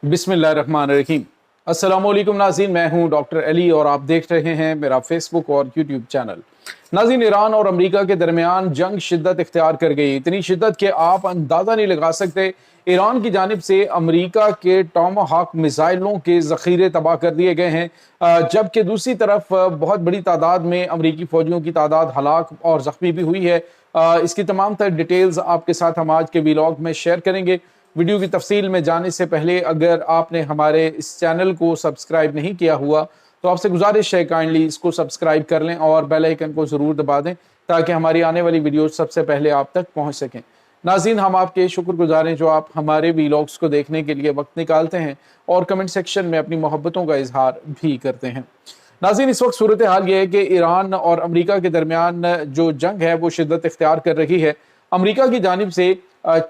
बिस्मिल्लाहिर्रहमानिर्रहीम। अस्सलामुअलैकुम नाज़रीन, मैं हूं डॉक्टर अली और आप देख रहे हैं मेरा फेसबुक और यूट्यूब चैनल। नाज़रीन, ईरान और अमेरिका के दरमियान जंग शिद्दत इख्तियार कर गई, इतनी शिद्दत कि आप अंदाज़ा नहीं लगा सकते। ईरान की जानिब से अमेरिका के टॉमाहाक मिसाइलों के ज़ख़ीरे तबाह कर दिए गए हैं, जबकि दूसरी तरफ बहुत बड़ी तादाद में अमरीकी फ़ौजियों की तादाद हलाक और ज़ख्मी भी हुई है। इसकी तमाम तर डिटेल्स आपके साथ हम आज के व्लॉग में शेयर करेंगे। वीडियो की तफसील में जाने से पहले अगर आपने हमारे इस चैनल को सब्सक्राइब नहीं किया हुआ तो आपसे गुजारिश है काइंडली इसको सब्सक्राइब कर लें और बेल आइकन को ज़रूर दबा दें ताकि हमारी आने वाली वीडियो सबसे पहले आप तक पहुंच सकें। नाज़रीन, हम आपके शुक्रगुजार हैं जो आप हमारे व्लॉग्स को देखने के लिए वक्त निकालते हैं और कमेंट सेक्शन में अपनी मोहब्बतों का इजहार भी करते हैं। नाज़रीन, इस वक्त सूरत हाल ये है कि ईरान और अमेरिका के दरमियान जो जंग है वो शिद्दत इख्तियार कर रही है। अमेरिका की जानिब से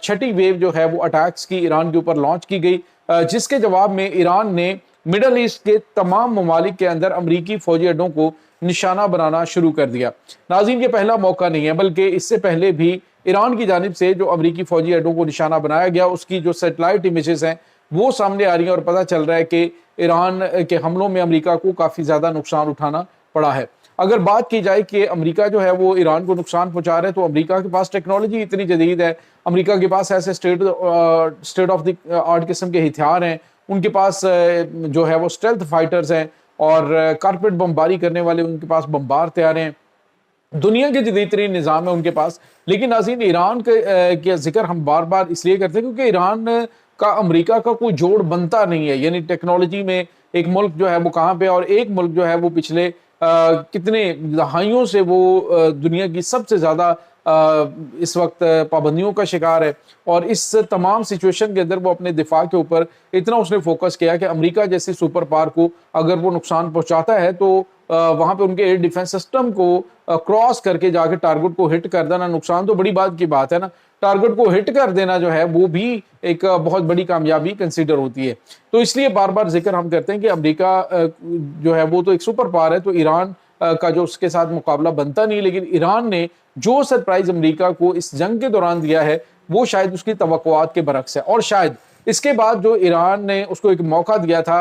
छठी वेव जो है वो अटैक्स की ईरान के ऊपर लॉन्च की गई, जिसके जवाब में ईरान ने मिडल ईस्ट के तमाम ममालिक के अंदर अमरीकी फौजी अड्डों को निशाना बनाना शुरू कर दिया। नाज़रीन, ये पहला मौका नहीं है बल्कि इससे पहले भी ईरान की जानिब से जो अमरीकी फौजी अड्डों को निशाना बनाया गया उसकी जो सैटेलाइट इमेजेस हैं वो सामने आ रही हैं और पता चल रहा है कि ईरान के हमलों में अमरीका को काफ़ी ज़्यादा नुकसान उठाना पड़ा है। अगर बात की जाए कि अमेरिका जो है वो ईरान को नुकसान पहुंचा रहा है तो अमेरिका के पास टेक्नोलॉजी इतनी जदीद है, अमेरिका के पास ऐसे स्टेट ऑफ द आर्ट किस्म के हथियार हैं, उनके पास जो है वो स्टेल्थ फाइटर्स हैं और कारपेट बमबारी करने वाले उनके पास बमबार तैयार हैं, दुनिया के जदीद तरीन निज़ाम है उनके पास। लेकिन नाज़रीन, ईरान के जिक्र हम बार बार इसलिए करते हैं क्योंकि ईरान का अमेरिका का कोई जोड़ बनता नहीं है। यानी टेक्नोलॉजी में एक मुल्क जो है वो कहाँ पे और एक मुल्क जो है वो पिछले कितने दहाइयों से वो दुनिया की सबसे ज़्यादा इस वक्त पाबंदियों का शिकार है और इस तमाम सिचुएशन के अंदर वो अपने दिफा के ऊपर इतना उसने फोकस किया कि अमेरिका जैसी सुपर पावर को अगर वो नुकसान पहुंचाता है तो वहाँ पे उनके एयर डिफेंस सिस्टम को क्रॉस करके जाके टारगेट को हिट कर देना, नुकसान तो बड़ी बात की बात है ना, टारगेट को हिट कर देना जो है वो भी एक बहुत बड़ी कामयाबी कंसीडर होती है। तो इसलिए बार बार जिक्र हम करते हैं कि अमेरिका जो है वो तो एक सुपर पावर है, तो ईरान का जो उसके साथ मुकाबला बनता नहीं। लेकिन ईरान ने जो सरप्राइज अमेरिका को इस जंग के दौरान दिया है वो शायद उसकी तवक्कुआत के बरक्स है और शायद इसके बाद जो ईरान ने उसको एक मौका दिया था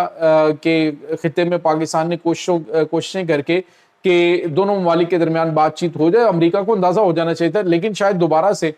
कि खित्ते में पाकिस्तान ने कोशिशें करके कि दोनों ममालिक के दरमियान बातचीत हो जाए, अमेरिका को अंदाजा हो जाना चाहिए था। लेकिन शायद दोबारा से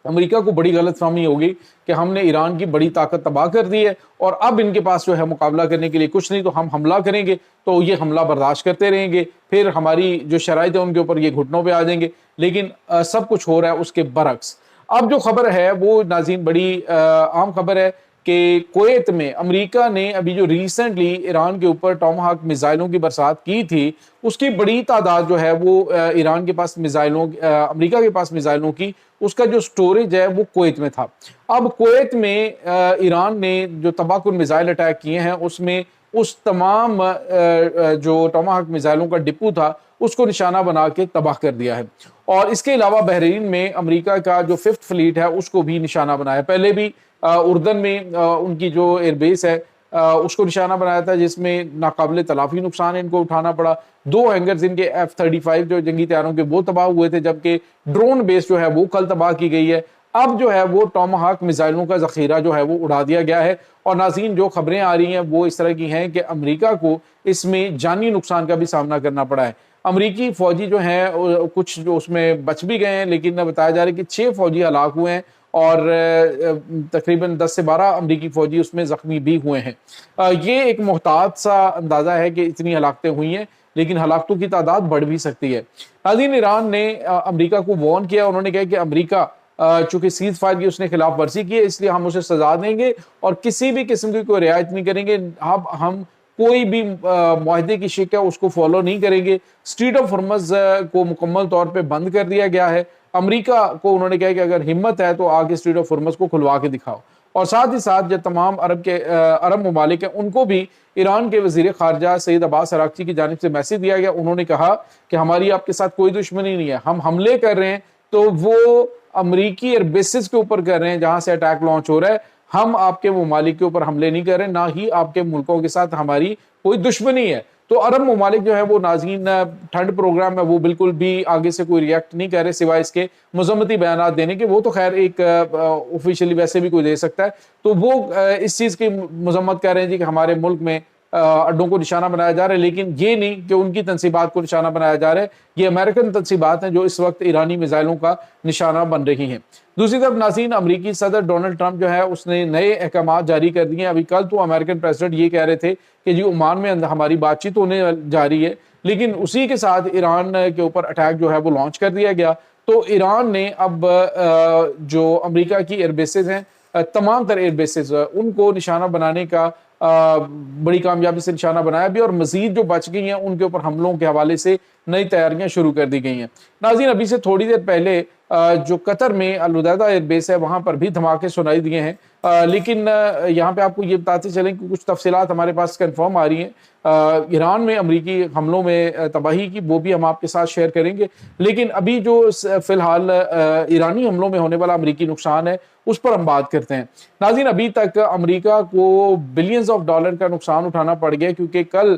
अमेरिका को बड़ी गलतफहमी होगी कि हमने ईरान की बड़ी ताकत तबाह कर दी है और अब इनके पास जो है मुकाबला करने के लिए कुछ नहीं, तो हम हमला करेंगे तो ये हमला बर्दाश्त करते रहेंगे, फिर हमारी जो शराइत है उनके ऊपर ये घुटनों पे आ जाएंगे। लेकिन सब कुछ हो रहा है उसके बरक्स। अब जो खबर है वो नाज़रीन बड़ी आम खबर है कि कुवैत में अमेरिका ने अभी जो रिसेंटली ईरान के ऊपर टॉमाहाक मिसाइलों की बरसात की थी उसकी बड़ी तादाद जो है वो ईरान के पास मिसाइलों अमेरिका के पास मिसाइलों की उसका जो स्टोरेज है वो कुवैत में था। अब कुवैत में ईरान ने जो तबाहकुन मिसाइल अटैक किए हैं उसमें उस तमाम जो टॉमाहाक मिसाइलों का डिपो था उसको निशाना बना के तबाह कर दिया है। और इसके अलावा बहरीन में अमेरिका का जो 5th फ्लीट है उसको भी निशाना बनाया। पहले भी उर्दन में उनकी जो एयरबेस है उसको निशाना बनाया था जिसमें नाकाबिले तलाफी नुकसान इनको उठाना पड़ा। 2 हैंगर्स इनके F-35 जो जंगी तैयारों के वो तबाह हुए थे, जबकि ड्रोन बेस जो है वो कल तबाह की गई है। अब जो है वो टॉमाहाक मिसाइलों का जखीरा जो है वो उड़ा दिया गया है और नाज़रीन जो खबरें आ रही हैं वो इस तरह की हैं कि अमेरिका को इसमें जानी नुकसान का भी सामना करना पड़ा है। अमेरिकी फौजी जो हैं कुछ जो उसमें बच भी गए हैं, लेकिन बताया जा रहा है कि 6 फौजी हलाक हुए हैं और तकरीबन 10 से 12 अमरीकी फ़ौजी उसमें ज़ख्मी भी हुए हैं। ये एक मुहतात सा अंदाज़ा है कि इतनी हलाकतें हुई हैं, लेकिन हलाकतों की तादाद बढ़ भी सकती है। नाज़रीन, ईरान ने अमरीका को वार्न किया, उन्होंने कहा कि अमरीका चूँकि सीज़ फायर की उसने खिलाफ वर्जी की है इसलिए हम उसे सजा देंगे और किसी भी किस्म की कोई रियायत नहीं करेंगे। अब हम कोई भी मुआहदे की शिक है उसको फॉलो नहीं करेंगे। स्ट्रेट ऑफ हॉर्मज़ को मुकम्मल तौर पे बंद कर दिया गया है। अमेरिका को उन्होंने कहा कि अगर हिम्मत है तो आगे स्ट्रेट ऑफ हॉर्मज़ को खुलवा के दिखाओ। और साथ ही साथ जो तमाम अरब ममालिक हैं उनको भी ईरान के वज़ीर ख़ारजा सईद अब्बास अराग़ची की जानिब से मैसेज दिया गया। उन्होंने कहा कि हमारी आपके साथ कोई दुश्मनी नहीं है, हम हमले कर रहे हैं तो वो अमरीकी एयर बेसिस के ऊपर कर रहे हैं जहाँ से अटैक लॉन्च हो रहा है। हम आपके ममालिक के ऊपर हमले नहीं कर रहे, ना ही आपके मुल्कों के साथ हमारी कोई दुश्मनी है। تو عرب ممالک جو ہے وہ ناظرین ٹھنڈ پروگرام میں وہ بالکل بھی آگے سے کوئی ریئیکٹ نہیں کر رہے سوائے اس کے مذمتی بیانات دینے کے. وہ تو خیر ایک آفیشیلی ویسے بھی کوئی دے سکتا ہے, تو وہ اس چیز کی مذمت کر رہے ہیں جی کہ ہمارے ملک میں اڈوں کو نشانہ بنایا جا رہا ہے, لیکن یہ نہیں کہ ان کی تنصیبات کو نشانہ بنایا جا رہا ہے. یہ امریکن تنصیبات ہیں جو اس وقت ایرانی میزائلوں کا نشانہ بن رہی ہیں. دوسری طرف ناظرین امریکی صدر ڈونلڈ ٹرمپ جو ہے اس نے نئے احکامات جاری کر دیے ہیں. ابھی کل تو امریکن پریزیڈنٹ یہ کہہ رہے تھے کہ جی عمان میں ہماری بات چیت ہونے جا رہی ہے, لیکن اسی کے ساتھ ایران کے اوپر اٹیک جو ہے وہ لانچ کر دیا گیا. تو ایران نے اب جو امریکہ کی ایئر بیسز ہیں, تمام تر ایئر بیسز ان کو نشانہ بنانے کا بڑی کامیابی سے نشانہ بنایا بھی, اور مزید جو بچ گئی ہیں ان کے اوپر حملوں کے حوالے سے نئی تیاریاں شروع کر دی گئی ہیں. ناظرین ابھی سے تھوڑی دیر پہلے جو قطر میں الحدیدہ ایئر بیس ہے وہاں پر بھی دھماکے سنائی دیے ہیں, لیکن یہاں پہ آپ کو یہ بتاتے چلیں کہ کچھ تفصیلات ہمارے پاس کنفرم آ رہی ہیں. ایران میں امریکی حملوں میں تباہی کی وہ بھی ہم آپ کے ساتھ شیئر کریں گے, لیکن ابھی جو فی الحال ایرانی حملوں میں ہونے والا امریکی نقصان ہے اس پر ہم بات کرتے ہیں. ناظرین ابھی تک امریکہ کو بلینز آف ڈالر کا نقصان اٹھانا پڑ گیا, کیونکہ کل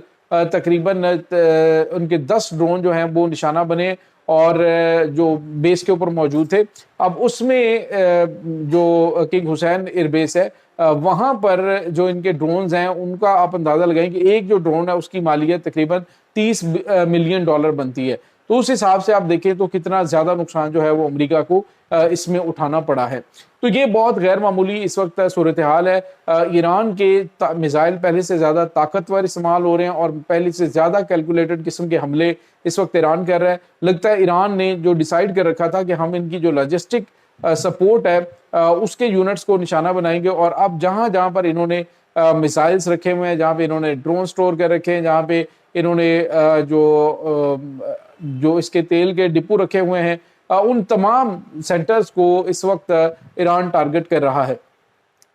تقریباً ان کے 10 ڈرون جو ہیں وہ نشانہ بنے اور جو بیس کے اوپر موجود تھے. اب اس میں جو کنگ حسین ایئر بیس ہے وہاں پر جو ان کے ڈرونز ہیں ان کا آپ اندازہ لگائیں کہ ایک جو ڈرون ہے اس کی مالیت تقریباً $30 ملین بنتی ہے. تو اس حساب سے آپ دیکھیں تو کتنا زیادہ نقصان جو ہے وہ امریکہ کو اس میں اٹھانا پڑا ہے. تو یہ بہت غیر معمولی اس وقت صورتحال ہے. ایران کے میزائل پہلے سے زیادہ طاقتور استعمال ہو رہے ہیں اور پہلے سے زیادہ کیلکولیٹڈ قسم کے حملے اس وقت ایران کر رہا ہے. لگتا ہے ایران نے جو ڈیسائیڈ کر رکھا تھا کہ ہم ان کی جو لاجسٹک سپورٹ ہے اس کے یونٹس کو نشانہ بنائیں گے, اور اب جہاں جہاں پر انہوں نے میزائلز رکھے ہوئے ہیں, جہاں پہ انہوں نے ڈرون سٹور کر رکھے ہیں, جہاں پہ انہوں نے جو اس کے تیل کے ڈپو رکھے ہوئے ہیں, ان تمام سینٹرز کو اس وقت ایران ٹارگٹ کر رہا ہے.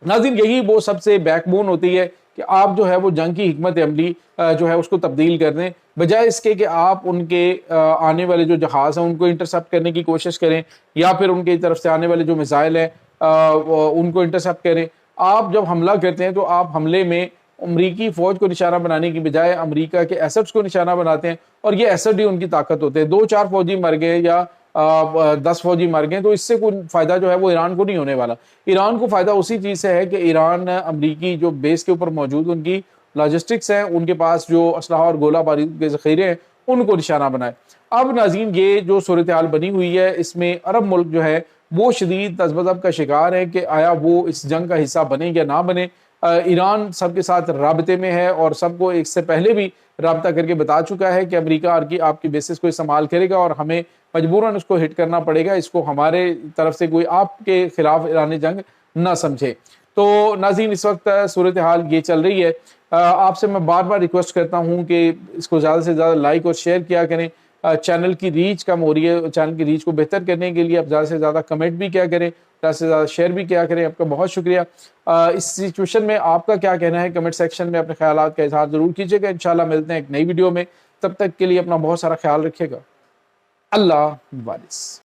ناظرین یہی وہ سب سے بیک بون ہوتی ہے کہ آپ جو ہے وہ جنگ کی حکمت عملی جو ہے اس کو تبدیل کر دیں, بجائے اس کے کہ آپ ان کے آنے والے جو جہاز ہیں ان کو انٹرسپٹ کرنے کی کوشش کریں, یا پھر ان کی طرف سے آنے والے جو میزائل ہیں ان کو انٹرسپٹ کریں. آپ جب حملہ کرتے ہیں تو آپ حملے میں امریکی فوج کو نشانہ بنانے کی بجائے امریکہ کے ایسٹس کو نشانہ بناتے ہیں, اور یہ ایسٹ ہی ان کی طاقت ہوتے ہیں. 2-4 فوجی مر گئے یا 10 فوجی مر گئے تو اس سے کوئی فائدہ جو ہے وہ ایران کو نہیں ہونے والا. ایران کو فائدہ اسی چیز سے ہے کہ ایران امریکی جو بیس کے اوپر موجود ان کی لاجسٹکس ہیں, ان کے پاس جو اسلحہ اور گولہ بارود کے ذخیرے ہیں ان کو نشانہ بنائے. اب ناظرین یہ جو صورتحال بنی ہوئی ہے اس میں عرب ملک جو ہے وہ شدید تذبذب کا شکار ہے کہ آیا وہ اس جنگ کا حصہ بنے یا نہ بنے. ایران سب کے ساتھ رابطے میں ہے اور سب کو اس سے پہلے بھی رابطہ کر کے بتا چکا ہے کہ امریکہ آپ کی بیسس کو استعمال کرے گا اور ہمیں مجبوراً اس کو ہٹ کرنا پڑے گا, اس کو ہمارے طرف سے کوئی آپ کے خلاف اعلان جنگ نہ سمجھے. تو ناظرین اس وقت صورتحال یہ چل رہی ہے. آپ سے میں بار بار ریکویسٹ کرتا ہوں کہ اس کو زیادہ سے زیادہ لائک اور شیئر کیا کریں. چینل کی ریچ کم ہو رہی ہے, چینل کی ریچ کو بہتر کرنے کے لیے آپ زیادہ سے زیادہ کمنٹ بھی کیا کریں, زیادہ سے زیادہ شیئر بھی کیا کریں. آپ کا بہت شکریہ. اس سچویشن میں آپ کا کیا کہنا ہے کمنٹ سیکشن میں اپنے خیالات کا اظہار ضرور کیجیے گا. انشاءاللہ ملتے ہیں ایک نئی ویڈیو میں, تب تک کے لیے اپنا بہت سارا خیال رکھیے گا. اللہ حافظ.